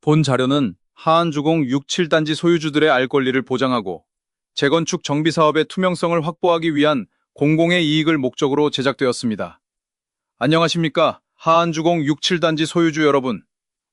본 자료는 하안주공 6, 7단지 소유주들의 알 권리를 보장하고 재건축 정비 사업의 투명성을 확보하기 위한 공공의 이익을 목적으로 제작되었습니다. 안녕하십니까? 하안주공 6, 7단지 소유주 여러분.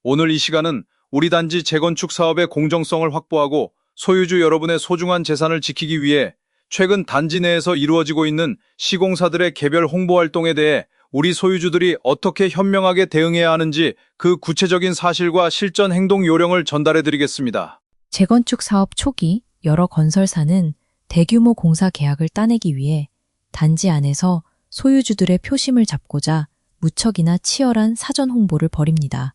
오늘 이 시간은 우리 단지 재건축 사업의 공정성을 확보하고 소유주 여러분의 소중한 재산을 지키기 위해 최근 단지 내에서 이루어지고 있는 시공사들의 개별 홍보 활동에 대해 우리 소유주들이 어떻게 현명하게 대응해야 하는지 그 구체적인 사실과 실전 행동 요령을 전달해 드리겠습니다. 재건축 사업 초기 여러 건설사는 대규모 공사 계약을 따내기 위해 단지 안에서 소유주들의 표심을 잡고자 무척이나 치열한 사전 홍보를 벌입니다.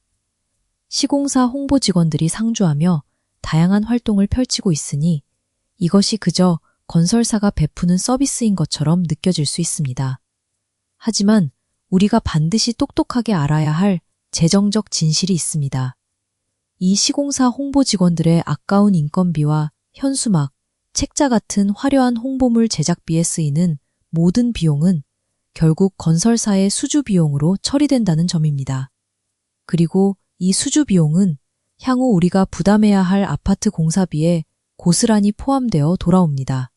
시공사 홍보 직원들이 상주하며 다양한 활동을 펼치고 있으니 이것이 그저 건설사가 베푸는 서비스인 것처럼 느껴질 수 있습니다. 하지만 우리가 반드시 똑똑하게 알아야 할 재정적 진실이 있습니다. 이 시공사 홍보 직원들의 아까운 인건비와 현수막, 책자 같은 화려한 홍보물 제작비에 쓰이는 모든 비용은 결국 건설사의 수주 비용으로 처리된다는 점입니다. 그리고 이 수주 비용은 향후 우리가 부담해야 할 아파트 공사비에 고스란히 포함되어 돌아옵니다.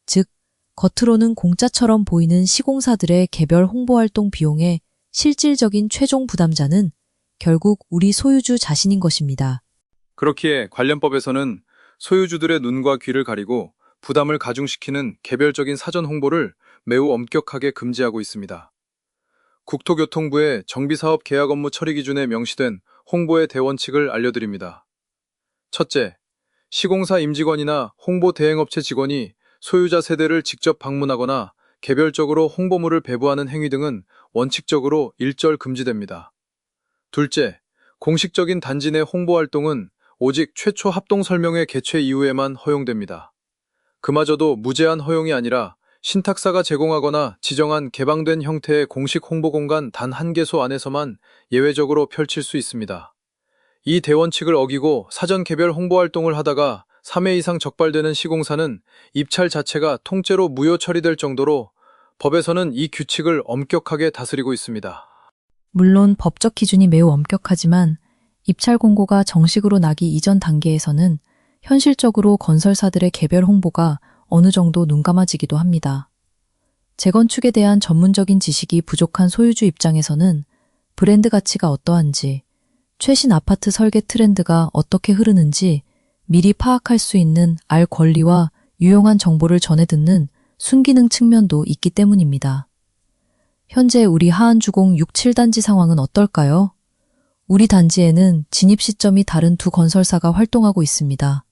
즉, 겉으로는 공짜처럼 보이는 시공사들의 개별 홍보활동 비용의 실질적인 최종 부담자는 결국 우리 소유주 자신인 것입니다. 그렇기에 관련법에서는 소유주들의 눈과 귀를 가리고 부담을 가중시키는 개별적인 사전 홍보를 매우 엄격하게 금지하고 있습니다. 국토교통부의 정비사업 계약 업무 처리 기준에 명시된 홍보의 대원칙을 알려드립니다. 첫째, 시공사 임직원이나 홍보 대행업체 직원이 소유자 세대를 직접 방문하거나 개별적으로 홍보물을 배부하는 행위 등은 원칙적으로 일절 금지됩니다. 둘째, 공식적인 단지 내 홍보 활동은 오직 최초 합동 설명회 개최 이후에만 허용됩니다. 그마저도 무제한 허용이 아니라 신탁사가 제공하거나 지정한 개방된 형태의 공식 홍보 공간 단 한 개소 안에서만 예외적으로 펼칠 수 있습니다. 이 대원칙을 어기고 사전 개별 홍보 활동을 하다가 3회 이상 적발되는 시공사는 입찰 자체가 통째로 무효 처리될 정도로 법에서는 이 규칙을 엄격하게 다스리고 있습니다. 물론 법적 기준이 매우 엄격하지만 입찰 공고가 정식으로 나기 이전 단계에서는 현실적으로 건설사들의 개별 홍보가 어느 정도 눈감아지기도 합니다. 재건축에 대한 전문적인 지식이 부족한 소유주 입장에서는 브랜드 가치가 어떠한지, 최신 아파트 설계 트렌드가 어떻게 흐르는지 미리 파악할 수 있는 알 권리와 유용한 정보를 전해 듣는 순기능 측면도 있기 때문입니다. 현재 우리 하안주공 6, 7단지 상황은 어떨까요? 우리 단지에는 진입 시점이 다른 두 건설사가 활동하고 있습니다.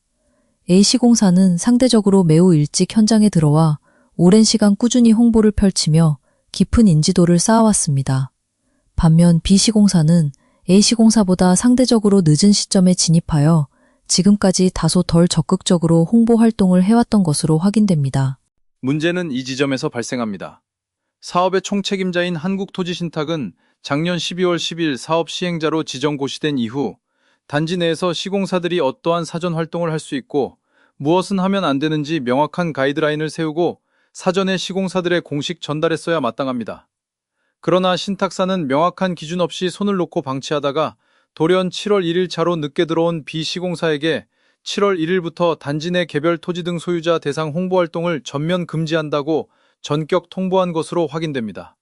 A시공사는 상대적으로 매우 일찍 현장에 들어와 오랜 시간 꾸준히 홍보를 펼치며 깊은 인지도를 쌓아왔습니다. 반면 B시공사는 A시공사보다 상대적으로 늦은 시점에 진입하여 지금까지 다소 덜 적극적으로 홍보 활동을 해왔던 것으로 확인됩니다. 문제는 이 지점에서 발생합니다. 사업의 총책임자인 한국토지신탁은 작년 12월 10일 사업 시행자로 지정 고시된 이후 단지 내에서 시공사들이 어떠한 사전 활동을 할 수 있고 무엇은 하면 안 되는지 명확한 가이드라인을 세우고 사전에 시공사들의 공식 전달했어야 마땅합니다. 그러나 신탁사는 명확한 기준 없이 손을 놓고 방치하다가 돌연 7월 1일 차로 늦게 들어온 B시공사에게 7월 1일부터 단지 내 개별 토지 등 소유자 대상 홍보 활동을 전면 금지한다고 전격 통보한 것으로 확인됩니다.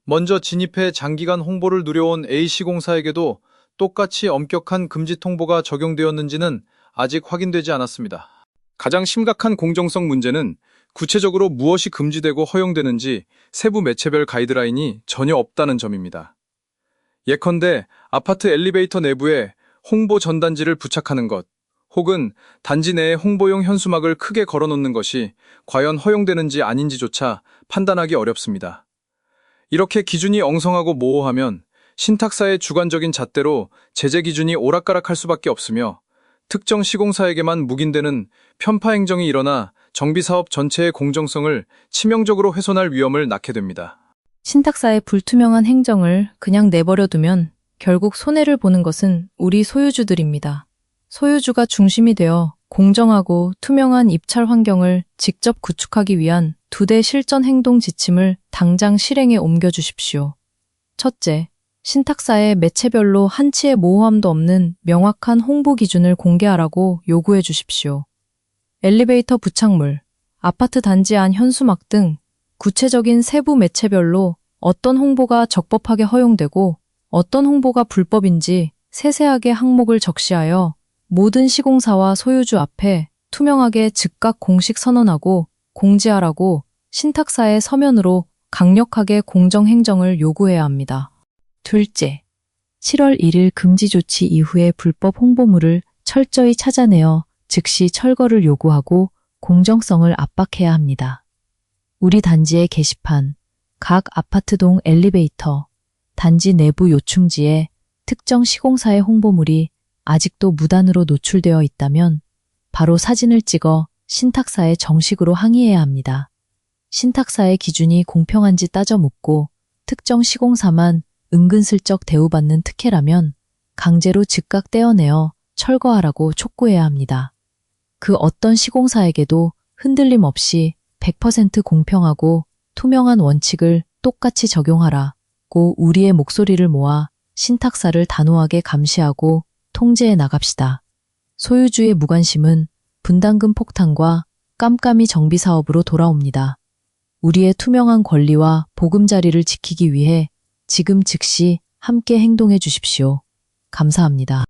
먼저 진입해 장기간 홍보를 누려온 A시공사에게도 똑같이 엄격한 금지 통보가 적용되었는지는 아직 확인되지 않았습니다. 가장 심각한 공정성 문제는 구체적으로 무엇이 금지되고 허용되는지 세부 매체별 가이드라인이 전혀 없다는 점입니다. 예컨대 아파트 엘리베이터 내부에 홍보 전단지를 부착하는 것, 혹은 단지 내에 홍보용 현수막을 크게 걸어놓는 것이 과연 허용되는지 아닌지조차 판단하기 어렵습니다. 이렇게 기준이 엉성하고 모호하면 신탁사의 주관적인 잣대로 제재 기준이 오락가락할 수밖에 없으며 특정 시공사에게만 묵인되는 편파 행정이 일어나 정비사업 전체의 공정성을 치명적으로 훼손할 위험을 낳게 됩니다. 신탁사의 불투명한 행정을 그냥 내버려두면 결국 손해를 보는 것은 우리 소유주들입니다. 소유주가 중심이 되어 공정하고 투명한 입찰 환경을 직접 구축하기 위한 2대 실전 행동 지침을 당장 실행에 옮겨주십시오. 첫째, 신탁사에 매체별로 한치의 모호함도 없는 명확한 홍보 기준을 공개하라고 요구해 주십시오. 엘리베이터 부착물, 아파트 단지 안 현수막 등 구체적인 세부 매체별로 어떤 홍보가 적법하게 허용되고 어떤 홍보가 불법인지 세세하게 항목을 적시하여 모든 시공사와 소유주 앞에 투명하게 즉각 공식 선언하고 공지하라고 신탁사의 서면으로 강력하게 공정행정을 요구해야 합니다. 둘째, 7월 1일 금지 조치 이후에 불법 홍보물을 철저히 찾아내어 즉시 철거를 요구하고 공정성을 압박해야 합니다. 우리 단지의 게시판, 각 아파트동 엘리베이터, 단지 내부 요충지에 특정 시공사의 홍보물이 아직도 무단으로 노출되어 있다면 바로 사진을 찍어 신탁사에 정식으로 항의해야 합니다. 신탁사의 기준이 공평한지 따져 묻고 특정 시공사만 은근슬쩍 대우받는 특혜라면 강제로 즉각 떼어내어 철거하라고 촉구해야 합니다. 그 어떤 시공사에게도 흔들림 없이 100% 공평하고 투명한 원칙을 똑같이 적용하라고 우리의 목소리를 모아 신탁사를 단호하게 감시하고 통제해 나갑시다. 소유주의 무관심은 분담금 폭탄과 깜깜이 정비 사업으로 돌아옵니다. 우리의 투명한 권리와 보금자리를 지키기 위해 지금 즉시 함께 행동해 주십시오. 감사합니다.